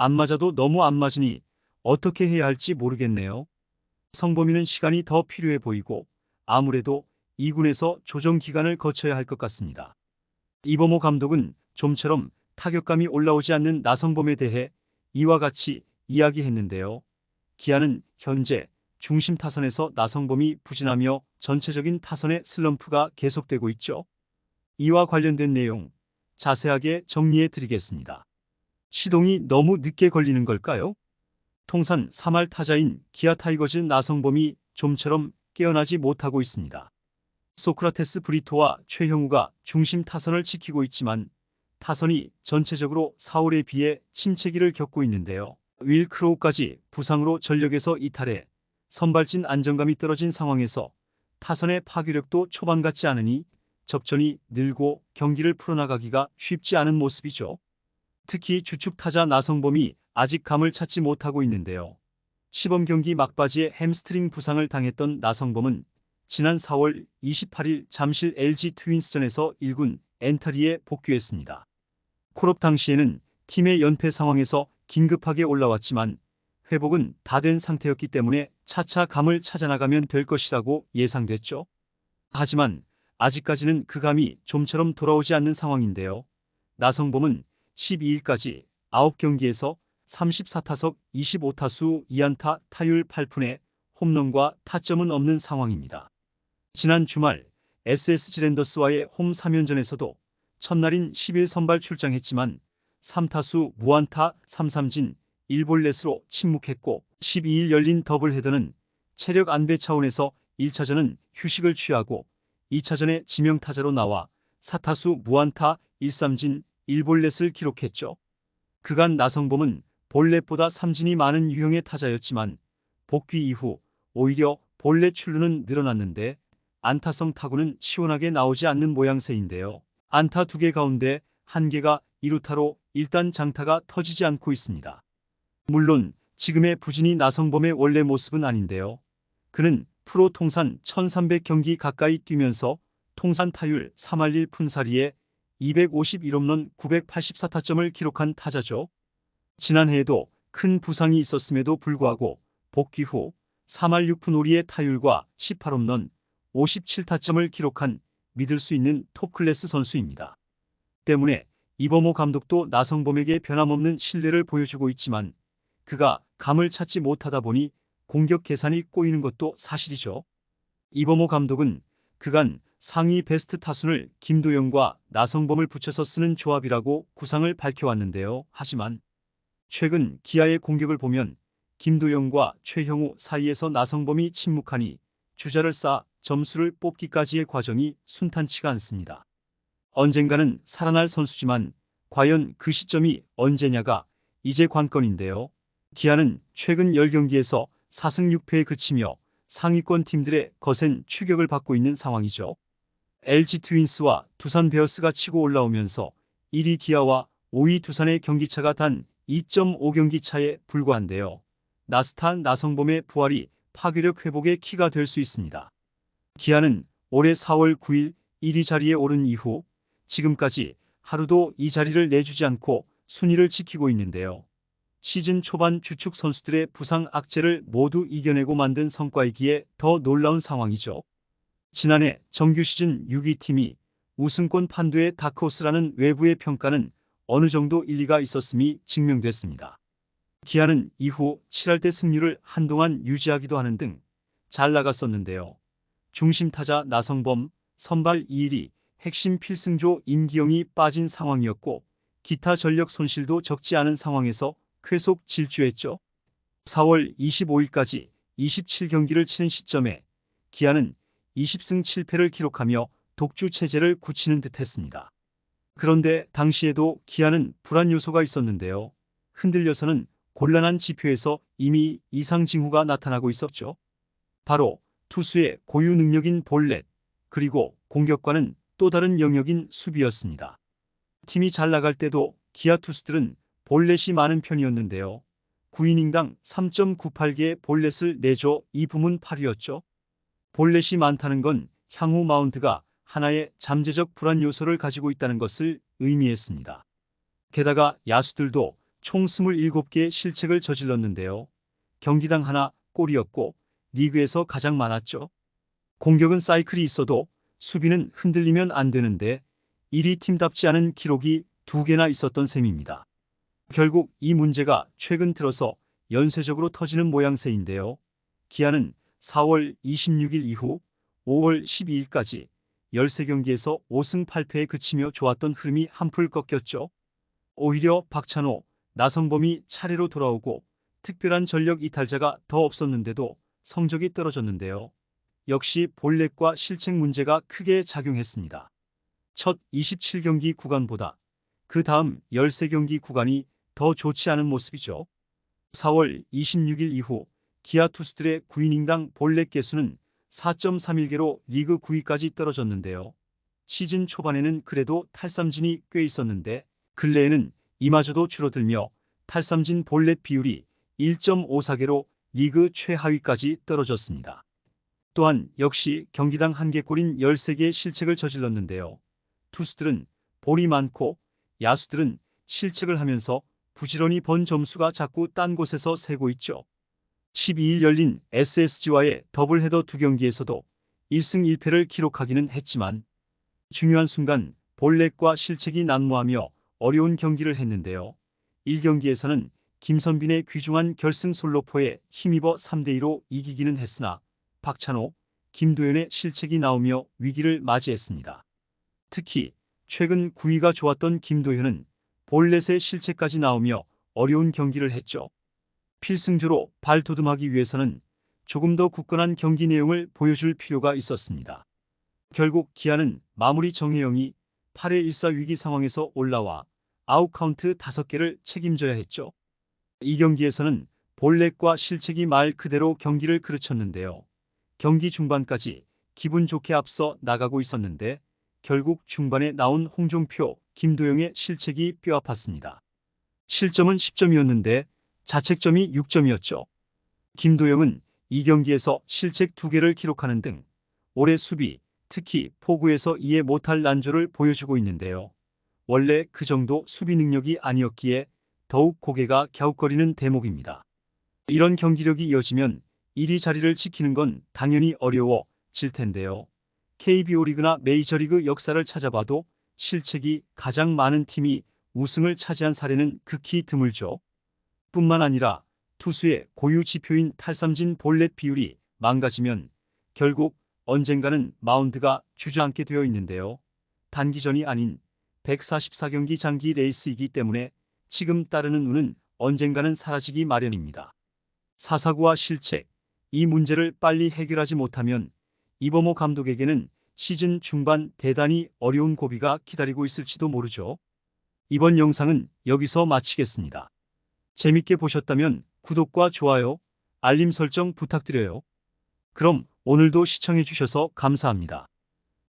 안 맞아도 너무 안 맞으니 어떻게 해야 할지 모르겠네요. 성범이는 시간이 더 필요해 보이고 아무래도 2군에서 조정 기간을 거쳐야 할 것 같습니다. 이범호 감독은 좀처럼 타격감이 올라오지 않는 나성범에 대해 이와 같이 이야기했는데요. 기아는 현재 중심 타선에서 나성범이 부진하며 전체적인 타선의 슬럼프가 계속되고 있죠. 이와 관련된 내용 자세하게 정리해 드리겠습니다. 시동이 너무 늦게 걸리는 걸까요? 통산 3할 타자인 기아 타이거즈 나성범이 좀처럼 깨어나지 못하고 있습니다. 소크라테스 브리토와 최형우가 중심 타선을 지키고 있지만 타선이 전체적으로 4월에 비해 침체기를 겪고 있는데요. 윌 크로우까지 부상으로 전력에서 이탈해 선발진 안정감이 떨어진 상황에서 타선의 파괴력도 초반 같지 않으니 접전이 늘고 경기를 풀어나가기가 쉽지 않은 모습이죠. 특히 주축 타자 나성범이 아직 감을 찾지 못하고 있는데요. 시범 경기 막바지에 햄스트링 부상을 당했던 나성범은 지난 4월 28일 잠실 LG 트윈스전에서 1군 엔트리에 복귀했습니다. 콜업 당시에는 팀의 연패 상황에서 긴급하게 올라왔지만 회복은 다 된 상태였기 때문에 차차 감을 찾아나가면 될 것이라고 예상됐죠. 하지만 아직까지는 그 감이 좀처럼 돌아오지 않는 상황인데요. 나성범은 12일까지 9경기에서 34타석 25타수 2안타 타율 8푼에 홈런과 타점은 없는 상황입니다. 지난 주말 SSG 랜더스와의 홈 3연전에서도 첫날인 10일 선발 출장했지만 3타수 무안타 3삼진 1볼넷으로 침묵했고 12일 열린 더블헤더는 체력 안배 차원에서 1차전은 휴식을 취하고 2차전에 지명타자로 나와 4타수 무안타 1삼진 1볼넷을 기록했죠. 그간 나성범은 볼넷보다 삼진이 많은 유형의 타자였지만 복귀 이후 오히려 볼넷 출루는 늘어났는데 안타성 타구는 시원하게 나오지 않는 모양새인데요. 안타 2개 가운데 1개가 2루타로 일단 장타가 터지지 않고 있습니다. 물론 지금의 부진이 나성범의 원래 모습은 아닌데요. 그는 프로 통산 1300경기 가까이 뛰면서 통산 타율 3할 1푼4리에 251홈런 984타점을 기록한 타자죠. 지난해에도 큰 부상이 있었음에도 불구하고 복귀 후 3할 6푼 5리의 타율과 18홈런 57타점을 기록한 믿을 수 있는 톱클래스 선수입니다. 때문에 이범호 감독도 나성범에게 변함없는 신뢰를 보여주고 있지만 그가 감을 찾지 못하다 보니 공격 계산이 꼬이는 것도 사실이죠. 이범호 감독은 그간 상위 베스트 타순을 김도영과 나성범을 붙여서 쓰는 조합이라고 구상을 밝혀왔는데요. 하지만 최근 기아의 공격을 보면 김도영과 최형우 사이에서 나성범이 침묵하니 주자를 쌓아 점수를 뽑기까지의 과정이 순탄치가 않습니다. 언젠가는 살아날 선수지만 과연 그 시점이 언제냐가 이제 관건인데요. 기아는 최근 10경기에서 4승 6패에 그치며 상위권 팀들의 거센 추격을 받고 있는 상황이죠. LG 트윈스와 두산 베어스가 치고 올라오면서 1위 기아와 5위 두산의 경기차가 단 2.5경기 차에 불과한데요. 나스탄 나성범의 부활이 파괴력 회복의 키가 될 수 있습니다. 기아는 올해 4월 9일 1위 자리에 오른 이후 지금까지 하루도 이 자리를 내주지 않고 순위를 지키고 있는데요. 시즌 초반 주축 선수들의 부상 악재를 모두 이겨내고 만든 성과이기에 더 놀라운 상황이죠. 지난해 정규 시즌 6위 팀이 우승권 판도의 다크호스라는 외부의 평가는 어느 정도 일리가 있었음이 증명됐습니다. 기아는 이후 7할대 승률을 한동안 유지하기도 하는 등 잘 나갔었는데요. 중심 타자 나성범, 선발 이일이, 핵심 필승조 임기영이 빠진 상황이었고 기타 전력 손실도 적지 않은 상황에서 계속 질주했죠. 4월 25일까지 27경기를 치는 시점에 기아는 20승 7패를 기록하며 독주 체제를 굳히는 듯했습니다. 그런데 당시에도 기아는 불안 요소가 있었는데요. 흔들려서는 곤란한 지표에서 이미 이상 징후가 나타나고 있었죠. 바로 투수의 고유 능력인 볼넷, 그리고 공격과는 또 다른 영역인 수비였습니다. 팀이 잘 나갈 때도 기아 투수들은 볼넷이 많은 편이었는데요. 9이닝당 3.98개의 볼넷을 내줘 이 부문 8위였죠. 볼넷이 많다는 건 향후 마운드가 하나의 잠재적 불안 요소를 가지고 있다는 것을 의미했습니다. 게다가 야수들도 총 27개의 실책을 저질렀는데요. 경기당 하나 골이었고 리그에서 가장 많았죠. 공격은 사이클이 있어도 수비는 흔들리면 안 되는데 1위 팀답지 않은 기록이 2개나 있었던 셈입니다. 결국 이 문제가 최근 들어서 연쇄적으로 터지는 모양새인데요. 기아는 4월 26일 이후 5월 12일까지 13경기에서 5승 8패에 그치며 좋았던 흐름이 한풀 꺾였죠. 오히려 박찬호, 나성범이 차례로 돌아오고 특별한 전력 이탈자가 더 없었는데도 성적이 떨어졌는데요. 역시 볼넷과 실책 문제가 크게 작용했습니다. 첫 27경기 구간보다 그 다음 13경기 구간이 더 좋지 않은 모습이죠. 4월 26일 이후 기아 투수들의 9이닝당 볼넷 개수는 4.31개로 리그 9위까지 떨어졌는데요. 시즌 초반에는 그래도 탈삼진이 꽤 있었는데 근래에는 이마저도 줄어들며 탈삼진 볼넷 비율이 1.54개로 리그 최하위까지 떨어졌습니다. 또한 역시 경기당 1개골인 13개의 실책을 저질렀는데요. 투수들은 볼이 많고 야수들은 실책을 하면서 부지런히 번 점수가 자꾸 딴 곳에서 새고 있죠. 12일 열린 SSG와의 더블헤더 2경기에서도 1승 1패를 기록하기는 했지만 중요한 순간 볼넷과 실책이 난무하며 어려운 경기를 했는데요. 1경기에서는 김선빈의 귀중한 결승 솔로포에 힘입어 3대2로 이기기는 했으나 박찬호, 김도현의 실책이 나오며 위기를 맞이했습니다. 특히 최근 구위가 좋았던 김도현은 볼넷의 실책까지 나오며 어려운 경기를 했죠. 필승조로 발돋움하기 위해서는 조금 더 굳건한 경기 내용을 보여줄 필요가 있었습니다. 결국 기아는 마무리 정혜영이 8회1사 위기 상황에서 올라와 아웃카운트 5개를 책임져야 했죠. 이 경기에서는 볼넷과 실책이 말 그대로 경기를 그르쳤는데요. 경기 중반까지 기분 좋게 앞서 나가고 있었는데 결국 중반에 나온 홍종표, 김도영의 실책이 뼈아팠습니다. 실점은 10점이었는데 자책점이 6점이었죠. 김도영은 이 경기에서 실책 2개를 기록하는 등 올해 수비, 특히 포구에서 이해 못할 난조를 보여주고 있는데요. 원래 그 정도 수비 능력이 아니었기에 더욱 고개가 갸웃거리는 대목입니다. 이런 경기력이 이어지면 1위 자리를 지키는 건 당연히 어려워질 텐데요. KBO 리그나 메이저리그 역사를 찾아봐도 실책이 가장 많은 팀이 우승을 차지한 사례는 극히 드물죠. 뿐만 아니라 투수의 고유 지표인 탈삼진 볼넷 비율이 망가지면 결국 언젠가는 마운드가 주저앉게 되어 있는데요. 단기전이 아닌 144경기 장기 레이스이기 때문에 지금 따르는 운은 언젠가는 사라지기 마련입니다. 사사구와 실책, 이 문제를 빨리 해결하지 못하면 이범호 감독에게는 시즌 중반 대단히 어려운 고비가 기다리고 있을지도 모르죠. 이번 영상은 여기서 마치겠습니다. 재밌게 보셨다면 구독과 좋아요, 알림 설정 부탁드려요. 그럼 오늘도 시청해 주셔서 감사합니다.